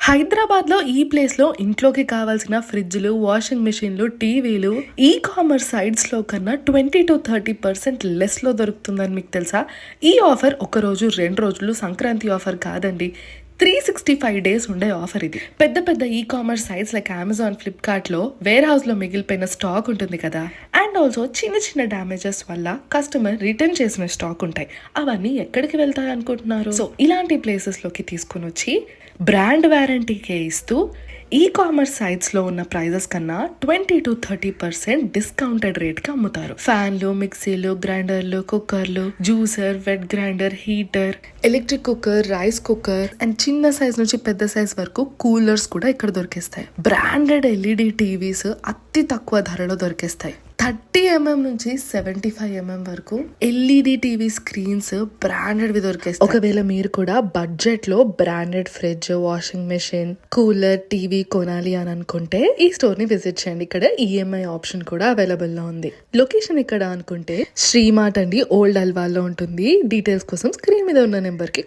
హైదరాబాద్‌లో ఈ ప్లేస్‌లో ఇంట్లోకి కావాల్సిన ఫ్రిడ్జ్‌లు, వాషింగ్ మెషిన్‌లు, టీవీలు ఈ కామర్స్ సైట్స్‌లో కన్నా 20-30% లెస్‌లో దొరుకుతుందని మీకు తెలుసా? ఈ ఆఫర్ ఒక రోజు, 2 రోజులు సంక్రాంతి ఆఫర్ కాదండి. 365 డేస్ ఉండే ఆఫర్ ఇది. పెద్ద పెద్ద e commerce sites like Amazon, ఫ్లిప్‌కార్ట్‌లో వేర్ హౌస్‌లో మిగిలిపోయిన స్టాక్ ఉంటుంది కదా! అండ్ ఆల్సో చిన్న చిన్న డ్యామేజెస్ వల్ల కస్టమర్ రిటర్న్ చేసిన స్టాక్ ఉంటాయి. అవన్నీ ఎక్కడికి వెళ్తాయి అనుకుంటున్నారు? సో ఇలాంటి ప్లేసెస్‌లోకి తీసుకొనొచ్చి బ్రాండ్ వారంటీకే ఇస్తూ ఈ కామర్స్ సైట్స్‌లో ఉన్న ప్రైజెస్ కన్నా 20-30% డిస్కౌంటెడ్ రేట్‌కి అమ్ముతారు. ఫ్యాన్లు, మిక్సీలు, గ్రైండర్లు, కుక్కర్లు, juicer, wet grinder, heater, electric cooker, rice cooker and చిన్న సైజ్ నుంచి పెద్ద సైజ్ వరకు కూలర్స్ కూడా ఇక్కడ దొరికేస్తాయి. బ్రాండెడ్ ఎల్ఈడి టీవీస్ అతి తక్కువ ధరలో దొరికేస్తాయి. 30mm నుంచి 75mm వరకు ఎల్ఈడి టీవీ స్క్రీన్స్ బ్రాండెడ్వి దొరికేస్తాయి. ఒకవేళ మీరు కూడా బడ్జెట్ లో branded fridge, washing machine, cooler, TV కొనాలి అని అనుకుంటే ఈ స్టోర్ ని విజిట్ చేయండి. ఇక్కడ ఈఎంఐ ఆప్షన్ కూడా అవైలబుల్ లో ఉంది. లొకేషన్ ఇక్కడ అనుకుంటే శ్రీమార్ట్ అండి, ఓల్డ్ అల్వాల్లో ఉంటుంది. డీటెయిల్స్ కోసం స్క్రీన్ మీద ఉన్న నెంబర్ కి